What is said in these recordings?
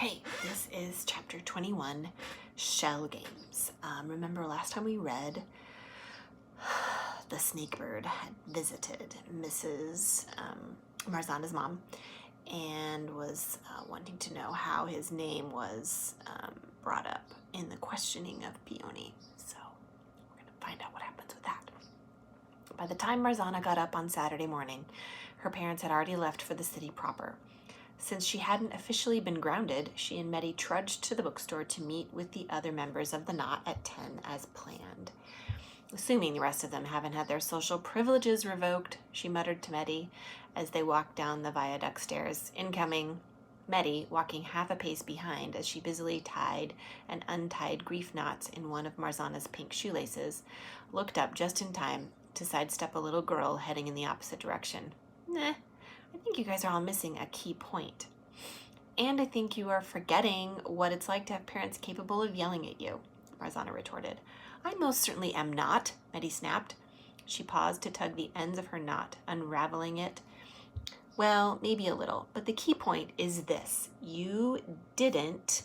Okay, this is chapter 21, Shell Games. Remember last time we read the Snakebird had visited Mrs. Marzana's mom and was wanting to know how his name was brought up in the questioning of Peony. So we're going to find out what happens with that. By the time Marzana got up on Saturday morning, her parents had already left for the city proper. Since she hadn't officially been grounded, she and Meddy trudged to the bookstore to meet with the other members of the knot at 10 as planned. Assuming the rest of them haven't had their social privileges revoked, she muttered to Meddy as they walked down the viaduct stairs. Incoming, Meddy, walking half a pace behind as she busily tied and untied grief knots in one of Marzana's pink shoelaces, looked up just in time to sidestep a little girl heading in the opposite direction. "Nah, I think you guys are all missing a key point. And I think you are forgetting what it's like to have parents capable of yelling at you," Marzana retorted. "I most certainly am not," Meddy snapped. She paused to tug the ends of her knot, unraveling it. "Well, maybe a little, but the key point is this. You didn't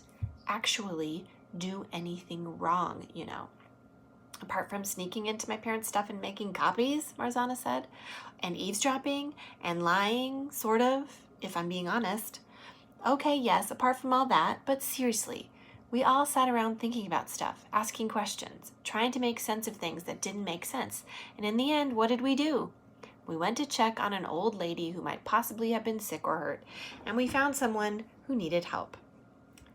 actually do anything wrong, you know. Apart from sneaking into my parents' stuff and making copies," Marzana said, "and eavesdropping and lying, sort of, if I'm being honest. Okay, yes, apart from all that, but seriously, we all sat around thinking about stuff, asking questions, trying to make sense of things that didn't make sense. And in the end, what did we do? We went to check on an old lady who might possibly have been sick or hurt, and we found someone who needed help.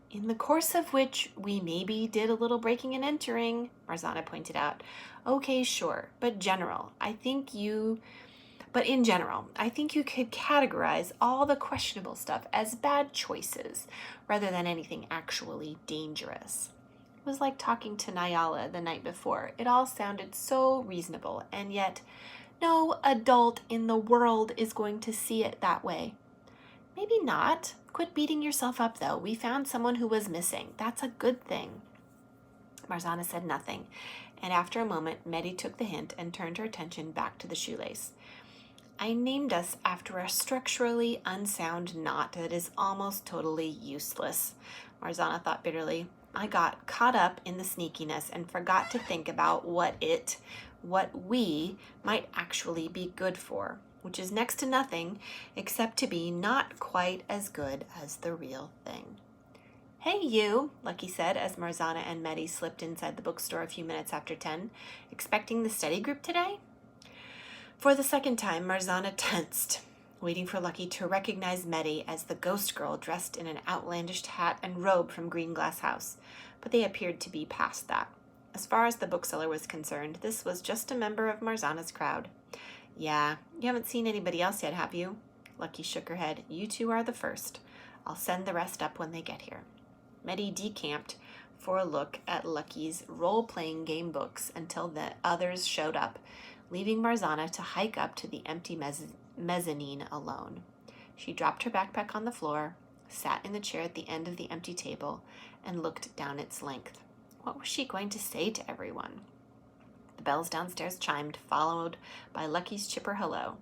In the course of which we maybe did a little breaking and entering," Marzana pointed out. "Okay, sure, but in general, I think you could categorize all the questionable stuff as bad choices rather than anything actually dangerous." It was like talking to Nyala the night before. It all sounded so reasonable, and yet no adult in the world is going to see it that way. "Maybe not. Quit beating yourself up, though. We found someone who was missing. That's a good thing." Marzana said nothing, and after a moment, Meddy took the hint and turned her attention back to the shoelace. "I named us after a structurally unsound knot that is almost totally useless," Marzana thought bitterly. "I got caught up in the sneakiness and forgot to think about what we might actually be good for, which is next to nothing except to be not quite as good as the real thing." "Hey, you," Lucky said as Marzana and Meddy slipped inside the bookstore a few minutes after 10. "Expecting the study group today?" For the second time, Marzana tensed, waiting for Lucky to recognize Meddy as the ghost girl dressed in an outlandish hat and robe from Green Glass House, but they appeared to be past that. As far as the bookseller was concerned, this was just a member of Marzana's crowd. "Yeah, you haven't seen anybody else yet, have you?" Lucky shook her head. "You two are the first. I'll send the rest up when they get here." Meddy decamped for a look at Lucky's role-playing game books until the others showed up, leaving Marzana to hike up to the empty mezzanine alone. She dropped her backpack on the floor, sat in the chair at the end of the empty table, and looked down its length. What was she going to say to everyone? The bells downstairs chimed, followed by Lucky's chipper hello.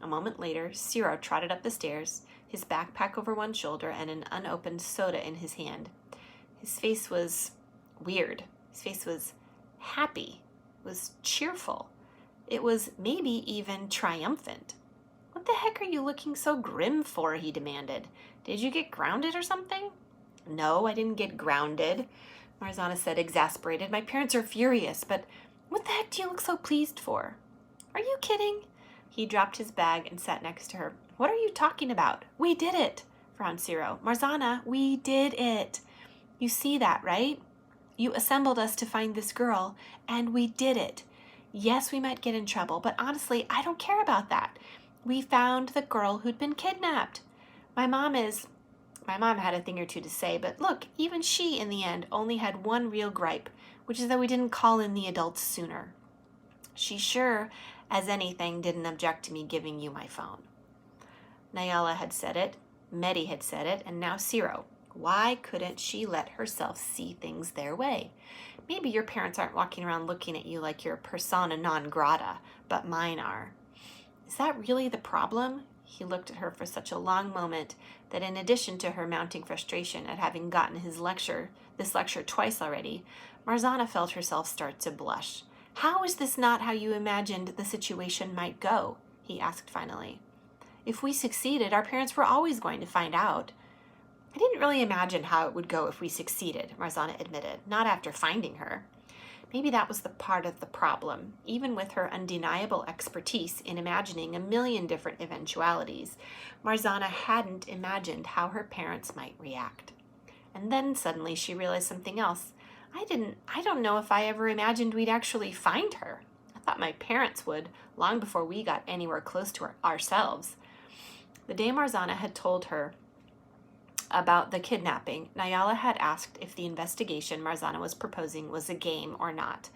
A moment later, Ciro trotted up the stairs, his backpack over one shoulder and an unopened soda in his hand. His face was weird. His face was happy. It was cheerful. It was maybe even triumphant. "What the heck are you looking so grim for?" he demanded. "Did you get grounded or something?" "No, I didn't get grounded," Marzana said, exasperated. "My parents are furious, but what the heck do you look so pleased for?" "Are you kidding?" He dropped his bag and sat next to her. "What are you talking about?" "We did it," frowned Ciro. "Marzana, we did it. You see that, right? You assembled us to find this girl, and we did it. Yes, we might get in trouble, but honestly, I don't care about that. We found the girl who'd been kidnapped. My mom had a thing or two to say, but look, even she, in the end, only had one real gripe, which is that we didn't call in the adults sooner. She sure as anything didn't object to me giving you my phone." Nyala had said it, Meddy had said it, and now Ciro. Why couldn't she let herself see things their way? Maybe your parents aren't walking around looking at you like you're persona non grata, but mine are. Is that really the problem? He looked at her for such a long moment that in addition to her mounting frustration at having gotten this lecture twice already, Marzana felt herself start to blush. "How is this not how you imagined the situation might go?" he asked finally. "If we succeeded, our parents were always going to find out." "I didn't really imagine how it would go if we succeeded," Marzana admitted, "not after finding her." Maybe that was the part of the problem. Even with her undeniable expertise in imagining a million different eventualities, Marzana hadn't imagined how her parents might react. And then suddenly she realized something else. I don't know if I ever imagined we'd actually find her. I thought my parents would, long before we got anywhere close to her ourselves." The day Marzana had told her about the kidnapping, Nyala had asked if the investigation Marzana was proposing was a game or not.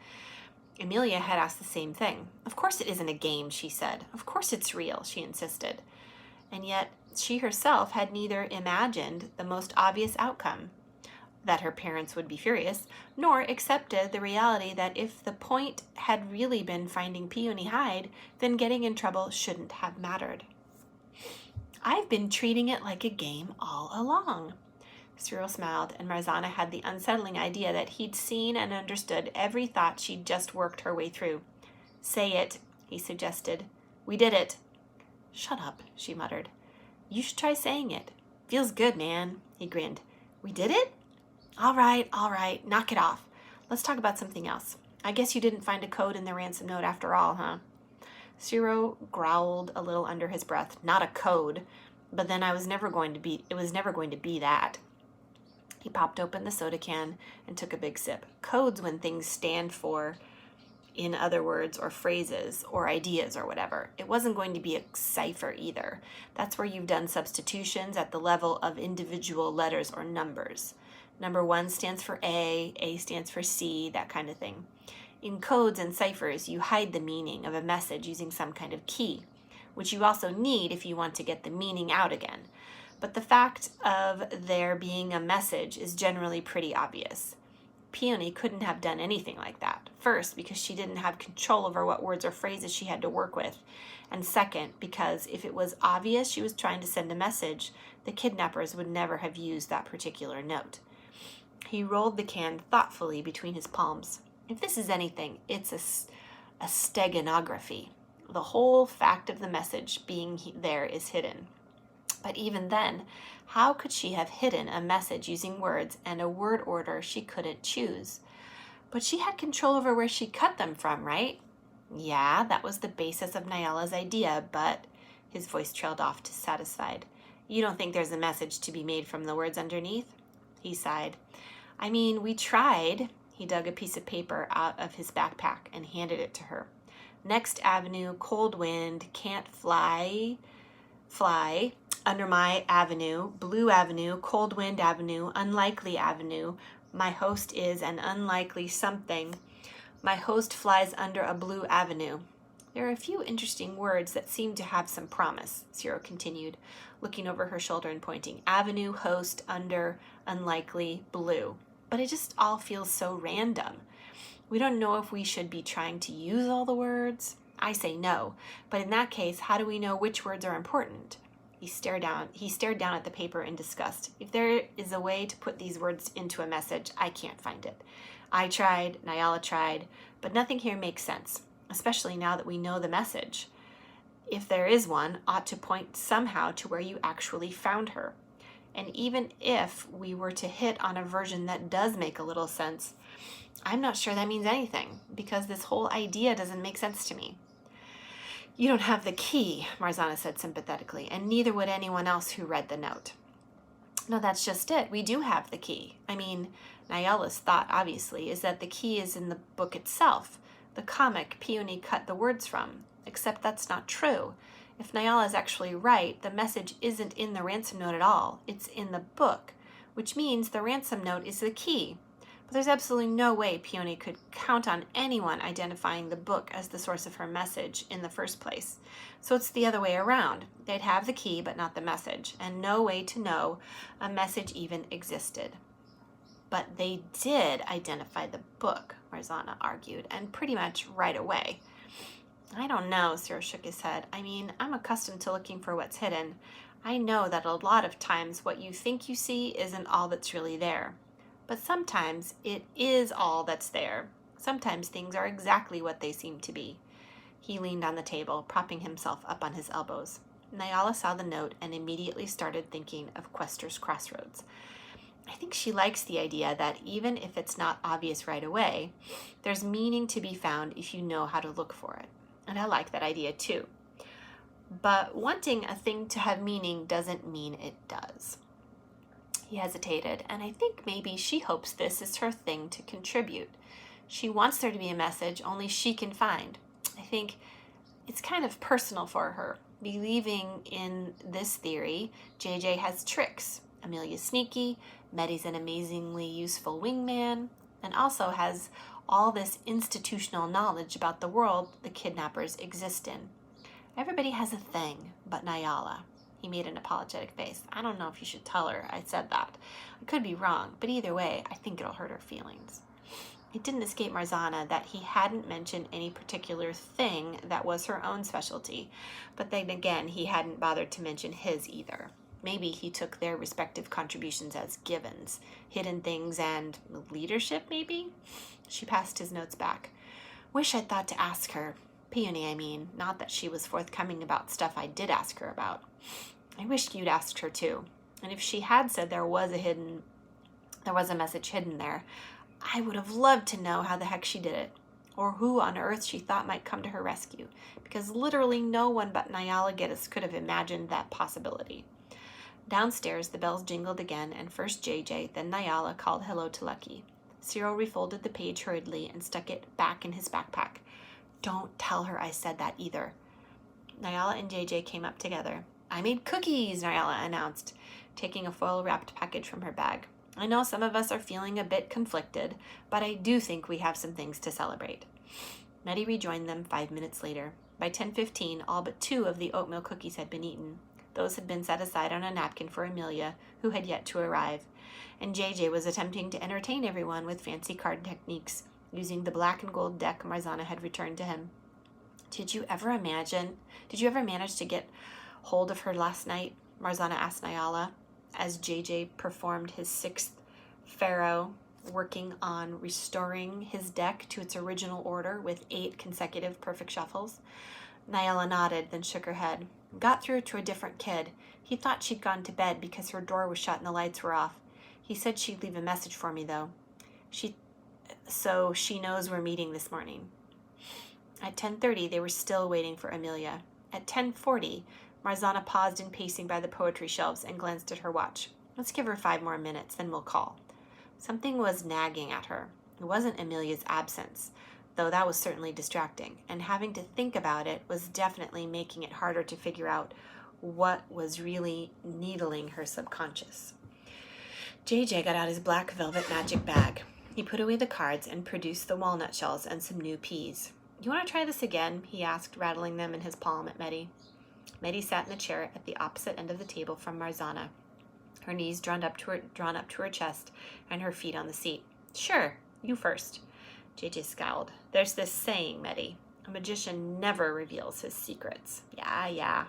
Amelia had asked the same thing. "Of course it isn't a game," she said. "Of course it's real," she insisted. And yet she herself had neither imagined the most obvious outcome, that her parents would be furious, nor accepted the reality that if the point had really been finding Peony Hyde, then getting in trouble shouldn't have mattered. "I've been treating it like a game all along." Cyril smiled, and Marzana had the unsettling idea that he'd seen and understood every thought she'd just worked her way through. "Say it," he suggested. "We did it." "Shut up," she muttered. "You should try saying it. Feels good, man." He grinned. "We did it? All right, knock it off. Let's talk about something else. I guess you didn't find a code in the ransom note after all, huh?" Cyril growled a little under his breath. "Not a code, but then it was never going to be that." He popped open the soda can and took a big sip. Codes when things stand for, in other words, or phrases, or ideas, or whatever. It wasn't going to be a cipher either. That's where you've done substitutions at the level of individual letters or numbers. Number 1 stands for A stands for C, that kind of thing. In codes and ciphers, you hide the meaning of a message using some kind of key, which you also need if you want to get the meaning out again. But the fact of there being a message is generally pretty obvious. Peony couldn't have done anything like that. First, because she didn't have control over what words or phrases she had to work with. And second, because if it was obvious she was trying to send a message, the kidnappers would never have used that particular note. He rolled the can thoughtfully between his palms. If this is anything, it's a steganography. The whole fact of the message being there is hidden. But even then, how could she have hidden a message using words and a word order she couldn't choose? But she had control over where she cut them from, right? Yeah, that was the basis of Nyala's idea, but his voice trailed off dissatisfied. "You don't think there's a message to be made from the words underneath?" He sighed. "I mean, we tried." He dug a piece of paper out of his backpack and handed it to her. "Next Avenue, cold wind, can't fly, under my avenue, Blue Avenue, Cold Wind Avenue, Unlikely Avenue. My host is an unlikely something. My host flies under a blue avenue." "There are a few interesting words that seem to have some promise," Cyril continued, looking over her shoulder and pointing. "Avenue, host, under, unlikely, blue. But it just all feels so random. We don't know if we should be trying to use all the words. I say no, but in that case, how do we know which words are important?" He stared down at the paper in disgust. "If there is a way to put these words into a message, I can't find it. I tried, Nyala tried, but nothing here makes sense, especially now that we know the message. If there is one, ought to point somehow to where you actually found her. And even if we were to hit on a version that does make a little sense, I'm not sure that means anything, because this whole idea doesn't make sense to me." "You don't have the key," Marzana said sympathetically, "and neither would anyone else who read the note." "No, that's just it. We do have the key. I mean, Nyala's thought, obviously, is that the key is in the book itself, the comic Peony cut the words from, except that's not true. If Nyala is actually right, the message isn't in the ransom note at all. It's in the book, which means the ransom note is the key. But there's absolutely no way Peony could count on anyone identifying the book as the source of her message in the first place. So it's the other way around. They'd have the key, but not the message, and no way to know a message even existed." "But they did identify the book," Marzana argued, "and pretty much right away." "I don't know," Cyril shook his head. "I mean, I'm accustomed to looking for what's hidden. I know that a lot of times what you think you see isn't all that's really there. But sometimes it is all that's there. Sometimes things are exactly what they seem to be. He leaned on the table, propping himself up on his elbows. Nyala saw the note and immediately started thinking of Quester's Crossroads. I think she likes the idea that even if it's not obvious right away, there's meaning to be found if you know how to look for it. And I like that idea too. But wanting a thing to have meaning doesn't mean it does. He hesitated, and I think maybe she hopes this is her thing to contribute. She wants there to be a message only she can find. I think it's kind of personal for her. Believing in this theory, JJ has tricks. Amelia's sneaky, Meddy's an amazingly useful wingman, and also has all this institutional knowledge about the world the kidnappers exist in. Everybody has a thing but Nyala. He made an apologetic face. I don't know if you should tell her I said that. I could be wrong, but either way, I think it'll hurt her feelings. It didn't escape Marzana that he hadn't mentioned any particular thing that was her own specialty, but then again, he hadn't bothered to mention his either. Maybe he took their respective contributions as givens, hidden things and leadership, maybe? She passed his notes back. Wish I'd thought to ask her. Peony, I mean, not that she was forthcoming about stuff I did ask her about. I wished you'd asked her too. And if she had said there was a message hidden there, I would have loved to know how the heck she did it, or who on earth she thought might come to her rescue, because literally no one but Nyala Geddes could have imagined that possibility. Downstairs, the bells jingled again, and first JJ, then Nyala called hello to Lucky. Cyril refolded the page hurriedly and stuck it back in his backpack. Don't tell her I said that either. Nyala and JJ came up together. I made cookies, Nyala announced, taking a foil-wrapped package from her bag. I know some of us are feeling a bit conflicted, but I do think we have some things to celebrate. Meddy rejoined them 5 minutes later. By 10:15, all but 2 of the oatmeal cookies had been eaten. Those had been set aside on a napkin for Amelia, who had yet to arrive. And JJ was attempting to entertain everyone with fancy card techniques, using the black and gold deck Marzana had returned to him. Did you ever manage to get hold of her last night? Marzana asked Nyala, as JJ performed his 6th pharaoh, working on restoring his deck to its original order with 8 consecutive perfect shuffles. Nyala nodded, then shook her head. Got through to a different kid. He thought she'd gone to bed because her door was shut and the lights were off. He said she'd leave a message for me, though. So she knows we're meeting this morning. At 10:30, they were still waiting for Amelia. At 10:40, Marzana paused in pacing by the poetry shelves and glanced at her watch. Let's give her 5 more minutes, then we'll call. Something was nagging at her. It wasn't Amelia's absence, though that was certainly distracting, and having to think about it was definitely making it harder to figure out what was really needling her subconscious. JJ got out his black velvet magic bag. He put away the cards and produced the walnut shells and some new peas. You want to try this again? He asked, rattling them in his palm at Meddy. Meddy sat in the chair at the opposite end of the table from Marzana, her knees drawn up to her chest and her feet on the seat. Sure, you first. JJ scowled. There's this saying, Meddy. A magician never reveals his secrets. Yeah.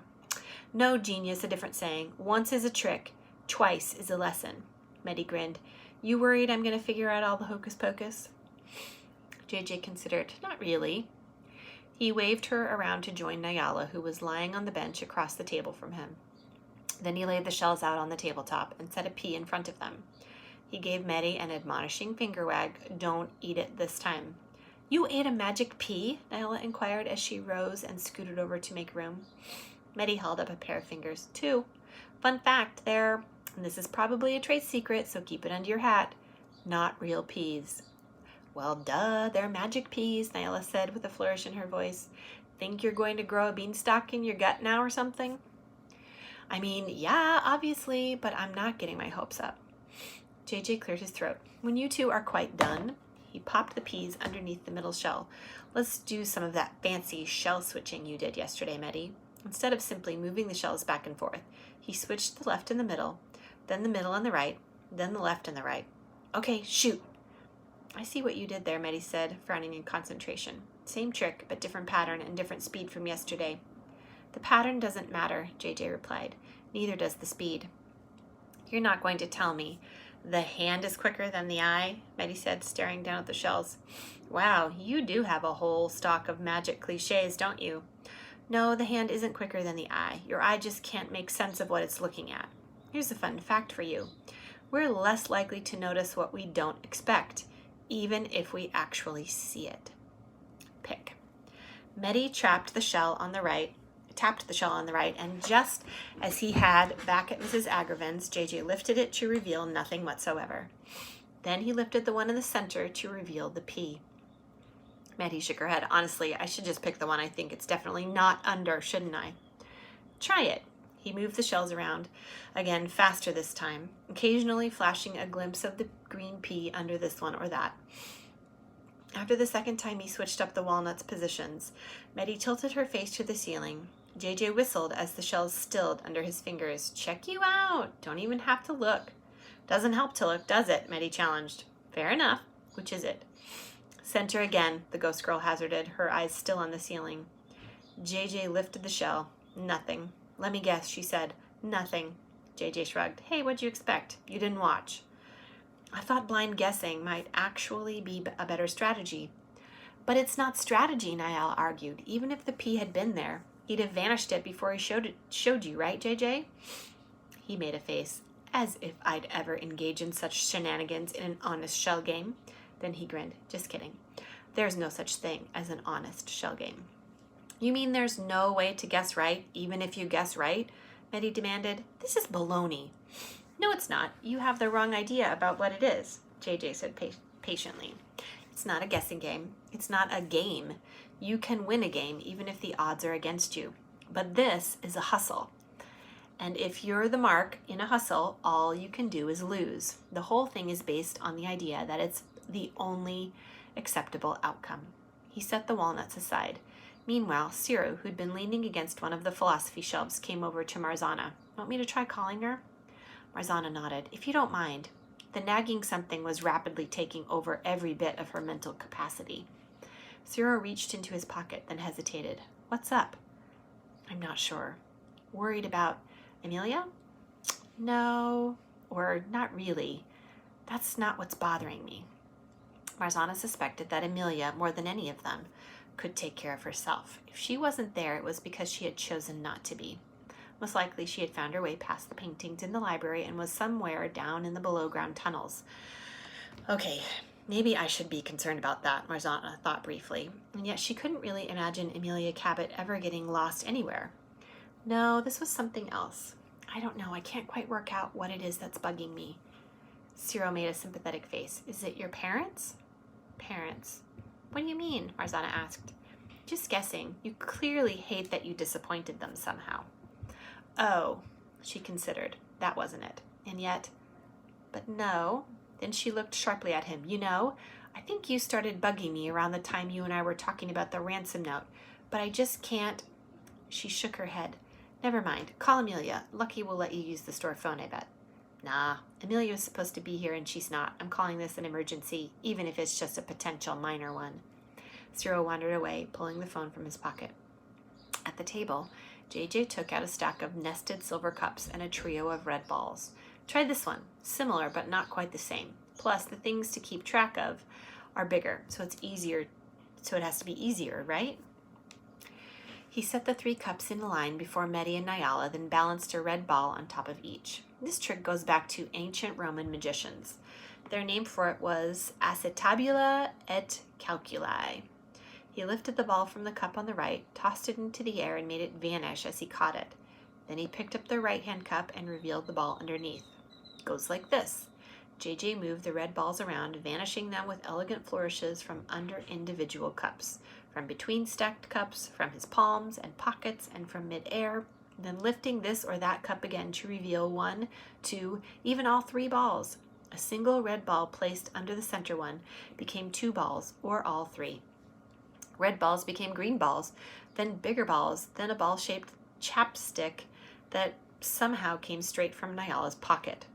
No, genius, a different saying. Once is a trick, twice is a lesson. Meddy grinned. You worried I'm going to figure out all the hocus pocus? JJ considered. Not really. He waved her around to join Nyala, who was lying on the bench across the table from him. Then he laid the shells out on the tabletop and set a pea in front of them. He gave Meddy an admonishing finger wag. Don't eat it this time. You ate a magic pea? Nyala inquired as she rose and scooted over to make room. Meddy held up a pair of fingers. 2. Fun fact, and this is probably a trade secret, so keep it under your hat, not real peas. Well, duh, they're magic peas, Nyala said with a flourish in her voice. Think you're going to grow a beanstalk in your gut now or something? I mean, yeah, obviously, but I'm not getting my hopes up. JJ cleared his throat. When you 2 are quite done, he popped the peas underneath the middle shell. Let's do some of that fancy shell switching you did yesterday, Meddy. Instead of simply moving the shells back and forth, he switched the left and the middle, then the middle and the right, then the left and the right. Okay, shoot. I see what you did there, Meddy said, frowning in concentration. Same trick, but different pattern and different speed from yesterday. The pattern doesn't matter, JJ replied. Neither does the speed. You're not going to tell me the hand is quicker than the eye, Betty said, staring down at the shells. Wow, you do have a whole stock of magic cliches, don't you? No, the hand isn't quicker than the eye. Your eye just can't make sense of what it's looking at. Here's a fun fact for you. We're less likely to notice what we don't expect, even if we actually see it. Pick. Medi tapped the shell on the right, and just as he had back at Mrs. Agravan's, JJ lifted it to reveal nothing whatsoever. Then he lifted the one in the center to reveal the P. Medi shook her head. Honestly, I should just pick the one I think it's definitely not under, shouldn't I? Try it. He moved the shells around, again faster this time, occasionally flashing a glimpse of the green P under this one or that. After the second time he switched up the walnuts' positions, Medi tilted her face to the ceiling. JJ whistled as the shells stilled under his fingers. Check you out. Don't even have to look. Doesn't help to look, does it? Medi challenged. Fair enough. Which is it? Center again, the ghost girl hazarded, her eyes still on the ceiling. JJ lifted the shell. Nothing. Let me guess, she said. Nothing. JJ shrugged. Hey, what'd you expect? You didn't watch. I thought blind guessing might actually be a better strategy. But it's not strategy, Niall argued. Even if the P had been there, he'd have vanished it before he showed you, right, JJ? He made a face, as if I'd ever engage in such shenanigans in an honest shell game. Then he grinned. Just kidding. There's no such thing as an honest shell game. You mean there's no way to guess right, even if you guess right? Medi demanded. This is baloney. No, it's not. You have the wrong idea about what it is, JJ said patiently. It's not a guessing game. It's not a game. You can win a game even if the odds are against you. But this is a hustle. And if you're the mark in a hustle, all you can do is lose. The whole thing is based on the idea that it's the only acceptable outcome. He set the walnuts aside. Meanwhile, Ciro, who'd been leaning against one of the philosophy shelves, came over to Marzana. Want me to try calling her? Marzana nodded. If you don't mind. The nagging something was rapidly taking over every bit of her mental capacity. Ciro reached into his pocket, then hesitated. What's up? I'm not sure. Worried about Amelia? No, or not really. That's not what's bothering me. Marzana suspected that Amelia, more than any of them, could take care of herself. If she wasn't there, it was because she had chosen not to be. Most likely she had found her way past the paintings in the library and was somewhere down in the below-ground tunnels. Okay, maybe I should be concerned about that, Marzana thought briefly, and yet she couldn't really imagine Amelia Cabot ever getting lost anywhere. No, this was something else. I don't know, I can't quite work out what it is that's bugging me. Ciro made a sympathetic face. Is it your parents? Parents. What do you mean? Marzana asked. Just guessing. You clearly hate that you disappointed them somehow. Oh, she considered. That wasn't it. And yet, but no. Then she looked sharply at him. You know, I think you started bugging me around the time you and I were talking about the ransom note, but I just can't. She shook her head. Never mind. Call Amelia. Lucky will let you use the store phone, I bet. Nah, Amelia was supposed to be here and she's not. I'm calling this an emergency, even if it's just a potential minor one. Ciro wandered away, pulling the phone from his pocket. At the table, JJ took out a stack of nested silver cups and a trio of red balls. Try this one. Similar, but not quite the same. Plus, the things to keep track of are bigger, so it has to be easier, right? He set the 3 cups in a line before Medi and Niall, then balanced a red ball on top of each. This trick goes back to ancient Roman magicians. Their name for it was acetabula et calculi. He lifted the ball from the cup on the right, tossed it into the air, and made it vanish as he caught it. Then he picked up the right-hand cup and revealed the ball underneath. It goes like this. JJ moved the red balls around, vanishing them with elegant flourishes from under individual cups, from between stacked cups, from his palms and pockets, and from mid-air, then lifting this or that cup again to reveal 1, 2, even all 3 balls. A single red ball placed under the center one became 2 balls, or all 3. Red balls became green balls, then bigger balls, then a ball-shaped chapstick that somehow came straight from Niall's pocket.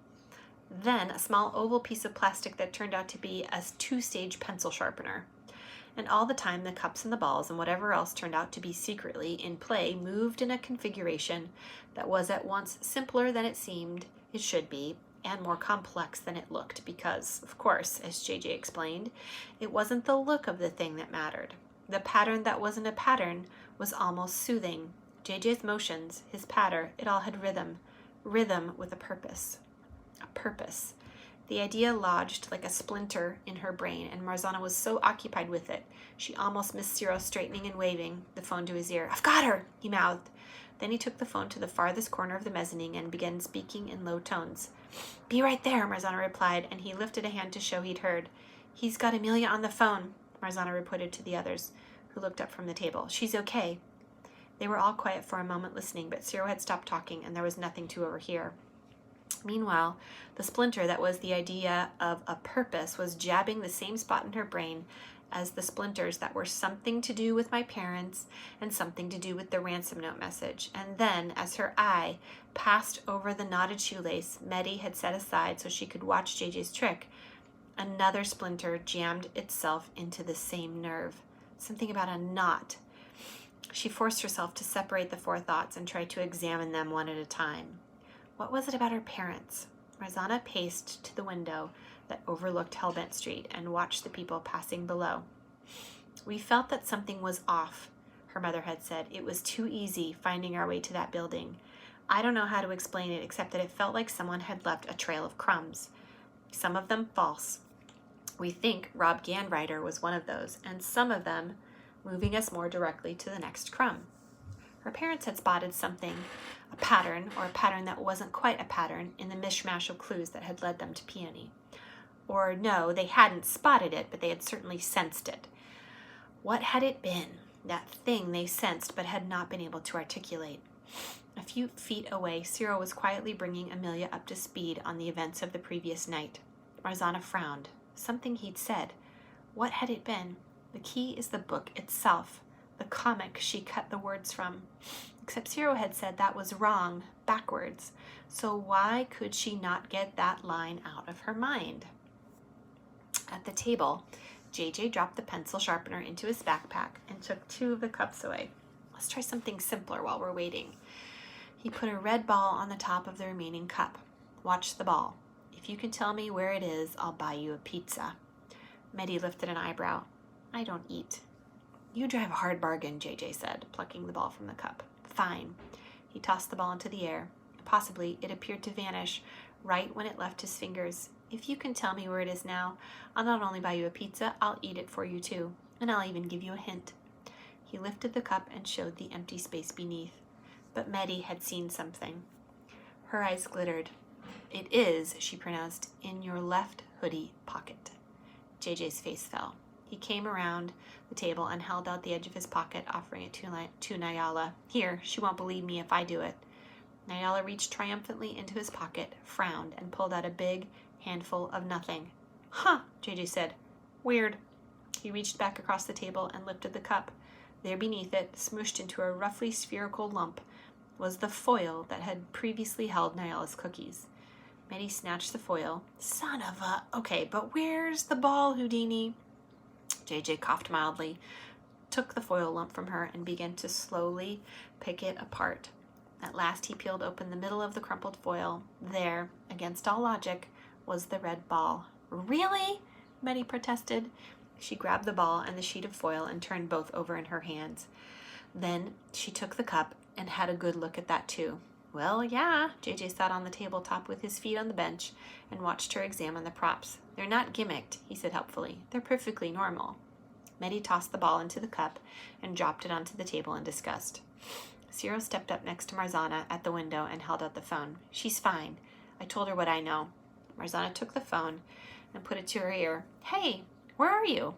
Then a small oval piece of plastic that turned out to be a 2-stage pencil sharpener. And all the time, the cups and the balls and whatever else turned out to be secretly in play moved in a configuration that was at once simpler than it seemed it should be and more complex than it looked because, of course, as JJ explained, it wasn't the look of the thing that mattered. The pattern that wasn't a pattern was almost soothing. JJ's motions, his patter, it all had rhythm. Rhythm with a purpose. A purpose. The idea lodged like a splinter in her brain, and Marzana was so occupied with it, she almost missed Ciro straightening and waving the phone to his ear. "I've got her," he mouthed. Then he took the phone to the farthest corner of the mezzanine and began speaking in low tones. "Be right there," Marzana replied, and he lifted a hand to show he'd heard. "He's got Amelia on the phone," Marzana reported to the others, who looked up from the table. "She's okay." They were all quiet for a moment listening, but Ciro had stopped talking, and there was nothing to overhear. Meanwhile, the splinter that was the idea of a purpose was jabbing the same spot in her brain as the splinters that were something to do with my parents and something to do with the ransom note message. And then, as her eye passed over the knotted shoelace Meddy had set aside so she could watch JJ's trick, another splinter jammed itself into the same nerve. Something about a knot. She forced herself to separate the four thoughts and try to examine them one at a time. What was it about her parents? Marzana paced to the window that overlooked Hellbent Street and watched the people passing below. "We felt that something was off," her mother had said. "It was too easy finding our way to that building. I don't know how to explain it except that it felt like someone had left a trail of crumbs. Some of them false. We think Rob Ganrider was one of those, and some of them moving us more directly to the next crumb." Her parents had spotted something, a pattern, or a pattern that wasn't quite a pattern, in the mishmash of clues that had led them to Peony. Or no, they hadn't spotted it, but they had certainly sensed it. What had it been, that thing they sensed but had not been able to articulate? A few feet away, Ciro was quietly bringing Amelia up to speed on the events of the previous night. Marzana frowned. Something he'd said. What had it been? The key is the book itself. The comic she cut the words from. Except Ciro had said that was wrong, backwards. So why could she not get that line out of her mind? At the table, JJ dropped the pencil sharpener into his backpack and took 2 of the cups away. "Let's try something simpler while we're waiting." He put a red ball on the top of the remaining cup. "Watch the ball. If you can tell me where it is, I'll buy you a pizza." Meddy lifted an eyebrow. "I don't eat." "You drive a hard bargain," JJ said, plucking the ball from the cup. "Fine." He tossed the ball into the air. Possibly it appeared to vanish right when it left his fingers. "If you can tell me where it is now, I'll not only buy you a pizza, I'll eat it for you too. And I'll even give you a hint." He lifted the cup and showed the empty space beneath. But Meddy had seen something. Her eyes glittered. "It is," she pronounced, "in your left hoodie pocket." JJ's face fell. He came around the table and held out the edge of his pocket, offering it to Nyala. "Here, she won't believe me if I do it." Nyala reached triumphantly into his pocket, frowned, and pulled out a big handful of nothing. "Huh," JJ said. "Weird." He reached back across the table and lifted the cup. There beneath it, smooshed into a roughly spherical lump, was the foil that had previously held Nyala's cookies. Meddy snatched the foil. "Son of a... Okay, but where's the ball, Houdini?" JJ coughed mildly, took the foil lump from her, and began to slowly pick it apart. At last he peeled open the middle of the crumpled foil. There, against all logic, was the red ball. "Really?" Meddy protested. She grabbed the ball and the sheet of foil and turned both over in her hands. Then she took the cup and had a good look at that too. "Well, yeah." JJ sat on the tabletop with his feet on the bench and watched her examine the props. "They're not gimmicked," he said helpfully. "They're perfectly normal." Meddy tossed the ball into the cup and dropped it onto the table in disgust. Ciro stepped up next to Marzana at the window and held out the phone. "She's fine. I told her what I know." Marzana took the phone and put it to her ear. "Hey, where are you?"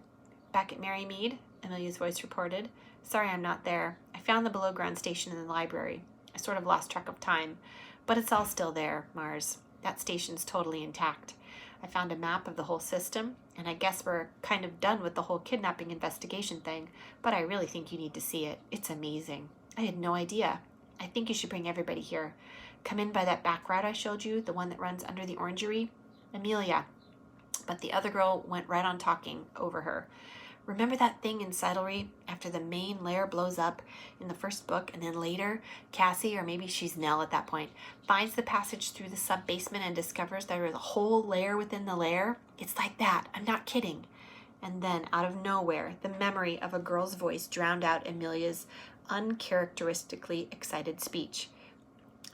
"Back at Mary Mead," Amelia's voice reported. "Sorry I'm not there. I found the below-ground station in the library. I sort of lost track of time. But it's all still there, Mars. That station's totally intact. I found a map of the whole system, and I guess we're kind of done with the whole kidnapping investigation thing, but I really think you need to see it. It's amazing. I had no idea. I think you should bring everybody here. Come in by that back route I showed you, the one that runs under the orangery." "Amelia." But the other girl went right on talking over her. Remember that thing in Saddlery after the main lair blows up in the first book, and then later Cassie, or maybe she's Nell at that point, finds the passage through the sub-basement and discovers there is a whole lair within the lair? It's like that. I'm not kidding. And then, out of nowhere, the memory of a girl's voice drowned out Amelia's uncharacteristically excited speech.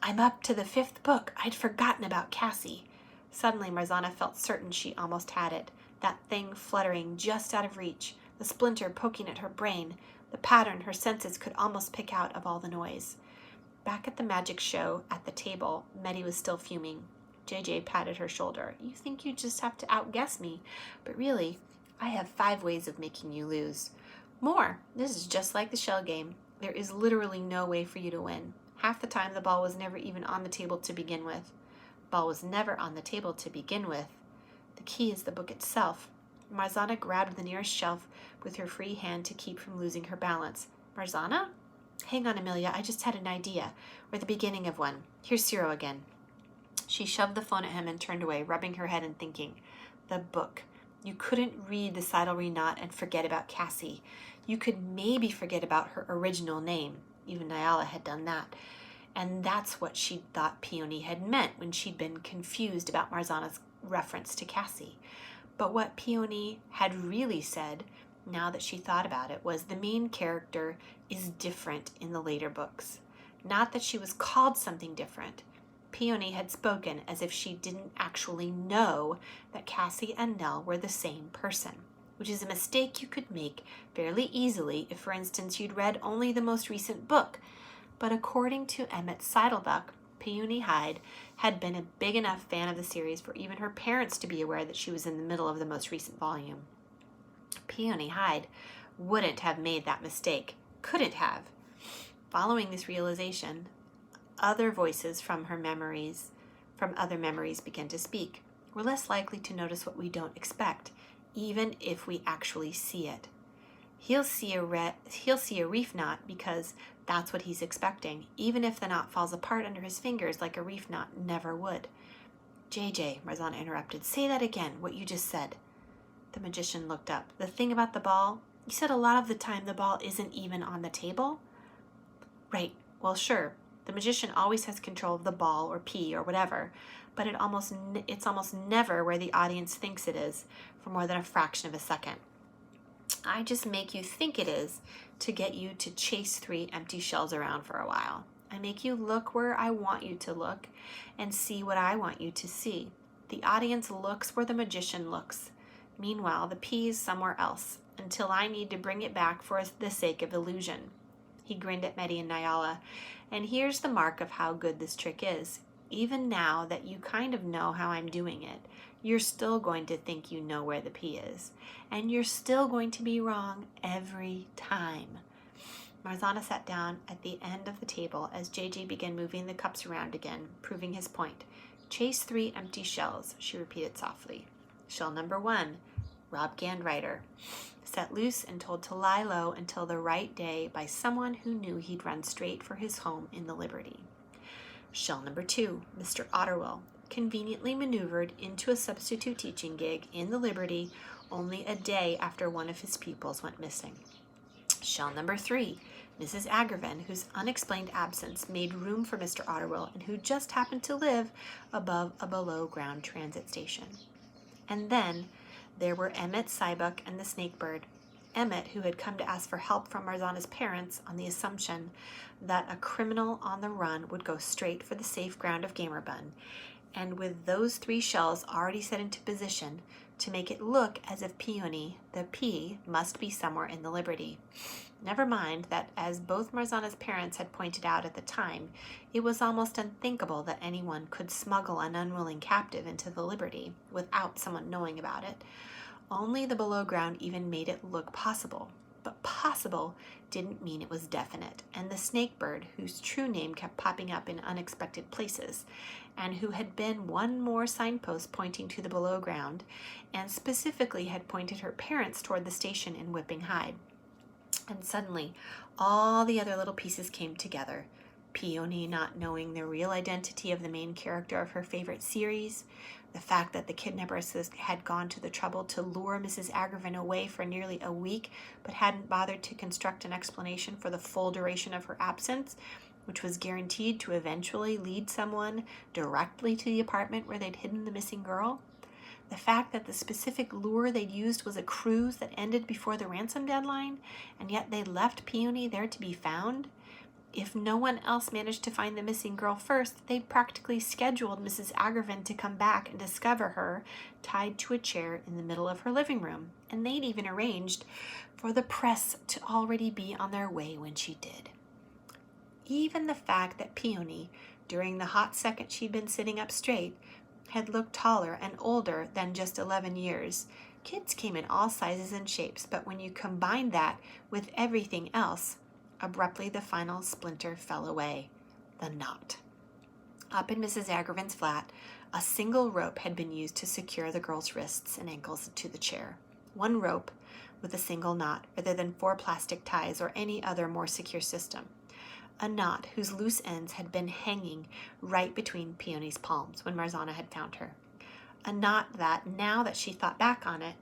I'm up to the 5th book. I'd forgotten about Cassie. Suddenly, Marzana felt certain she almost had it. That thing fluttering just out of reach, the splinter poking at her brain, the pattern her senses could almost pick out of all the noise. Back at the magic show at the table, Meddy was still fuming. JJ patted her shoulder. You think you just have to outguess me, but really, I have 5 ways of making you lose. More. This is just like the shell game. There is literally no way for you to win. Half the time the ball was never even on the table to begin with. Ball was never on the table to begin with. The key is the book itself. Marzana grabbed the nearest shelf with her free hand to keep from losing her balance. Marzana? Hang on, Amelia, I just had an idea, or the beginning of one. Here's Ciro again. She shoved the phone at him and turned away, rubbing her head and thinking. The book. You couldn't read the Saddlery Knot and forget about Cassie. You could maybe forget about her original name. Even Nyala had done that. And that's what she'd thought Peony had meant when she'd been confused about Marzana's reference to Cassie. But what Peony had really said, now that she thought about it, was the main character is different in the later books. Not that she was called something different. Peony had spoken as if she didn't actually know that Cassie and Nell were the same person, which is a mistake you could make fairly easily if, for instance, you'd read only the most recent book. But according to Emmett Seidelbuck, Peony Hyde had been a big enough fan of the series for even her parents to be aware that she was in the middle of the most recent volume. Peony Hyde wouldn't have made that mistake, couldn't have. Following this realization, other voices from other memories began to speak. We're less likely to notice what we don't expect, even if we actually see it. He'll see a reef knot because that's what he's expecting, even if the knot falls apart under his fingers like a reef knot never would. JJ, Marzana interrupted, say that again, what you just said. The magician looked up. The thing about the ball, you said a lot of the time the ball isn't even on the table? Right, well sure, the magician always has control of the ball or pea or whatever, but it's almost never where the audience thinks it is for more than a fraction of a second. I just make you think it is to get you to chase 3 empty shells around for a while. I make you look where I want you to look and see what I want you to see. The audience looks where the magician looks. Meanwhile, the pea is somewhere else until I need to bring it back for the sake of illusion. He grinned at Meddy and Nyala. And here's the mark of how good this trick is. Even now that you kind of know how I'm doing it, you're still going to think you know where the pea is. And you're still going to be wrong every time. Marzana sat down at the end of the table as JJ began moving the cups around again, proving his point. Chase 3 empty shells, she repeated softly. Shell number 1, Rob Gandwriter. Set loose and told to lie low until the right day by someone who knew he'd run straight for his home in the Liberty. Shell number 2, Mr. Otterwell, conveniently maneuvered into a substitute teaching gig in the Liberty only a day after one of his pupils went missing. Shell number 3, Mrs. Agravin, whose unexplained absence made room for Mr. Otterwell and who just happened to live above a below-ground transit station. And then there were Emmett Seidelbuck and the Snakebird. Emmett, who had come to ask for help from Marzana's parents on the assumption that a criminal on the run would go straight for the safe ground of Gamerbun, and with those 3 shells already set into position to make it look as if Peony, the P, must be somewhere in the Liberty. Never mind that, as both Marzana's parents had pointed out at the time, it was almost unthinkable that anyone could smuggle an unwilling captive into the Liberty without someone knowing about it. Only the below ground even made it look possible. But possible didn't mean it was definite, and the Snakebird, whose true name kept popping up in unexpected places, and who had been one more signpost pointing to the below ground, and specifically had pointed her parents toward the station in Whipping Hyde. And suddenly, all the other little pieces came together. Peony not knowing the real identity of the main character of her favorite series, The fact that the kidnappers had gone to the trouble to lure Mrs. Agravin away for nearly a week, but hadn't bothered to construct an explanation for the full duration of her absence, which was guaranteed to eventually lead someone directly to the apartment where they'd hidden the missing girl. The fact that the specific lure they'd used was a cruise that ended before the ransom deadline, and yet they left Peony there to be found. If no one else managed to find the missing girl first, they'd practically scheduled Mrs. Agravin to come back and discover her tied to a chair in the middle of her living room, and they'd even arranged for the press to already be on their way when she did. Even the fact that Peony, during the hot second she'd been sitting up straight, had looked taller and older than just 11 years. Kids came in all sizes and shapes, but when you combined that with everything else, abruptly the final splinter fell away. The knot. Up in Mrs. Agravin's flat, a single rope had been used to secure the girl's wrists and ankles to the chair. One rope with a single knot, rather than 4 plastic ties or any other more secure system. A knot whose loose ends had been hanging right between Peony's palms when Marzana had found her. A knot that, now that she thought back on it,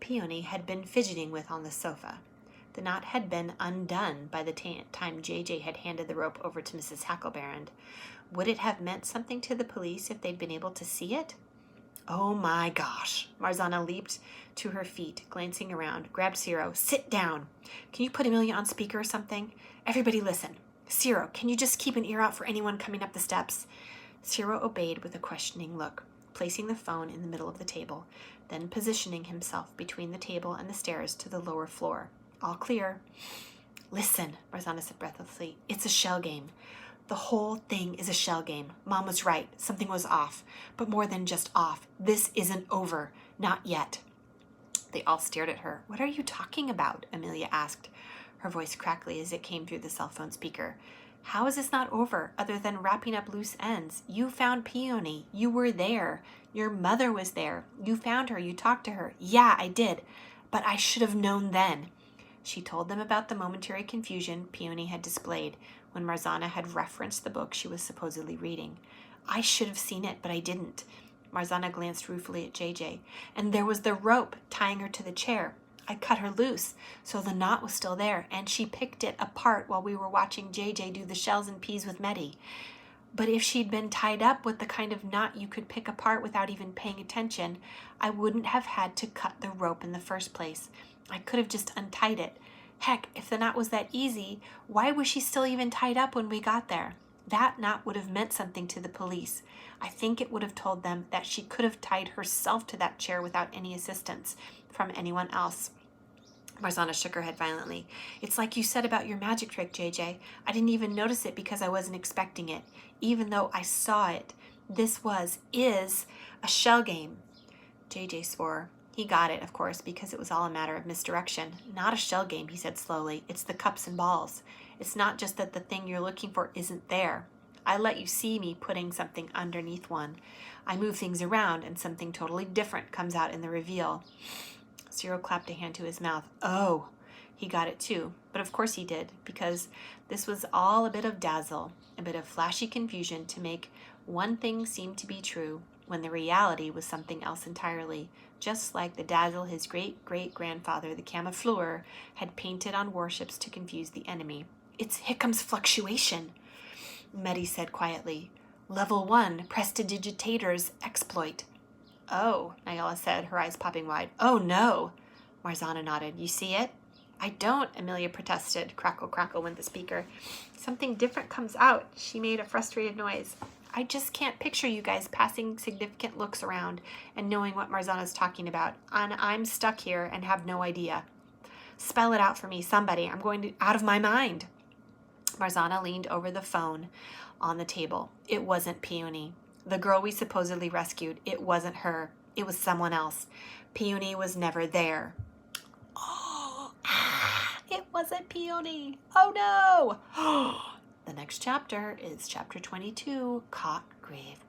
Peony had been fidgeting with on the sofa. The knot had been undone by the time JJ had handed the rope over to Mrs. Hacklebarand. Would it have meant something to the police if they'd been able to see it? Oh my gosh! Marzana leaped to her feet, glancing around, grabbed Ciro. Sit down! Can you put Amelia on speaker or something? Everybody listen. Ciro, can you just keep an ear out for anyone coming up the steps? Ciro obeyed with a questioning look, placing the phone in the middle of the table, then positioning himself between the table and the stairs to the lower floor. All clear. Listen, Marzana said breathlessly. It's a shell game. The whole thing is a shell game. Mom was right. Something was off. But more than just off. This isn't over. Not yet. They all stared at her. What are you talking about? Amelia asked, her voice crackly as it came through the cell phone speaker. How is this not over, other than wrapping up loose ends? You found Peony. You were there. Your mother was there. You found her. You talked to her. Yeah, I did. But I should have known then. She told them about the momentary confusion Peony had displayed when Marzana had referenced the book she was supposedly reading. I should have seen it, but I didn't. Marzana glanced ruefully at JJ. And there was the rope tying her to the chair. I cut her loose, so the knot was still there, and she picked it apart while we were watching JJ do the shells and peas with Meddy. But if she'd been tied up with the kind of knot you could pick apart without even paying attention, I wouldn't have had to cut the rope in the first place. I could have just untied it. Heck, if the knot was that easy, why was she still even tied up when we got there? That knot would have meant something to the police. I think it would have told them that she could have tied herself to that chair without any assistance from anyone else. Marzana shook her head violently. It's like you said about your magic trick, JJ. I didn't even notice it because I wasn't expecting it, even though I saw it. This is a shell game. JJ swore. He got it, of course, because it was all a matter of misdirection. Not a shell game, he said slowly. It's the cups and balls. It's not just that the thing you're looking for isn't there. I let you see me putting something underneath one. I move things around and something totally different comes out in the reveal. Ciro clapped a hand to his mouth. Oh, he got it too. But of course he did, because this was all a bit of dazzle, a bit of flashy confusion to make one thing seem to be true when the reality was something else entirely, just like the dazzle his great-great-grandfather, the Camoufleur, had painted on warships to confuse the enemy. It's Hickham's fluctuation, Meddy said quietly. Level 1, Prestidigitator's exploit. Oh, Nyala said, her eyes popping wide. Oh, no. Marzana nodded. You see it? I don't, Amelia protested. Crackle, crackle went the speaker. Something different comes out. She made a frustrated noise. I just can't picture you guys passing significant looks around and knowing what Marzana's talking about. And I'm stuck here and have no idea. Spell it out for me, somebody. I'm going out of my mind. Marzana leaned over the phone on the table. It wasn't Peony. The girl we supposedly rescued, it wasn't her. It was someone else. Peony was never there. Oh, it wasn't Peony. Oh, no. The next chapter is chapter 22, Caught Grave